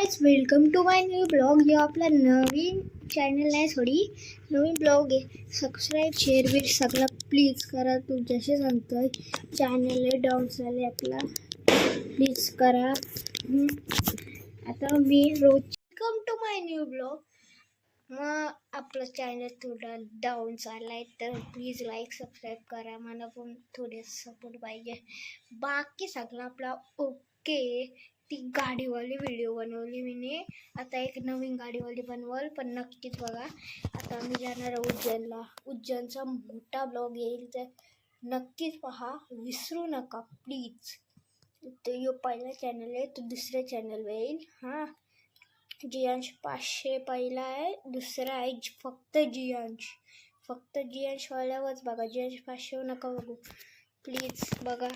Guys, welcome to my new blog. हे आपला नवीन चॅनल आहे, नवीन ब्लॉग आहे. सबस्क्राईब शेअर सगळं प्लीज करा. तू जसे सांगतोय चॅनल आहे डाऊन झाले आपला, प्लीज करा. आता मी रोज welcome to my new blog. मग आपलं चॅनल थोडा डाऊन चाललाय तर प्लीज लाईक सबस्क्राईब करा. मला पण थोडे सपोर्ट पाहिजे. बाकी सगळं आपला ओके. ती गाडीवाली व्हिडिओ बनवली मी. आता एक नवीन गाडीवाली बनवल, पण नक्कीच बघा. आता आम्ही जाणार उज्जैनला. उज्जैनचा मोठा ब्लॉग येईल, तर नक्कीच पहा, विसरू नका प्लीज. तो यो पहिला चॅनल आहे, तो दुसरा चॅनल येईल. हां, जियांश 500 पहिला आहे, दुसरा आहे फक्त जियांश वाल्यावरच बघा. जियांश 500 नका बघू प्लीज, बघा.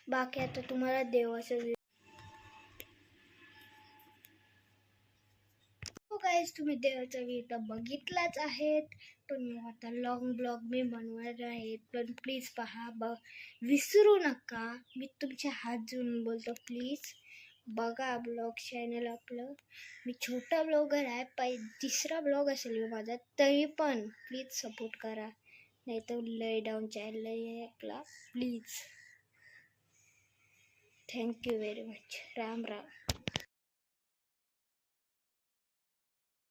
बाकी आता तुम्हाला देवाचं गाईज, तुम्ही देवाचा व्हिडिओ बघितलाच आहेत, पण आता लॉंग ब्लॉग मी बनवणार आहे. पण प्लीज पहा, विसरू नका. मी तुमच्या हात जोडून बोलतो, प्लीज बघा ब्लॉग चॅनल आपलं. मी छोटा ब्लॉगर आहे, तिसरा ब्लॉग असेल माझा, तरी पण प्लीज सपोर्ट करा. नाही तर लय डाऊन चॅनल आहे आपला, please. Thank you very much. Ram Ram.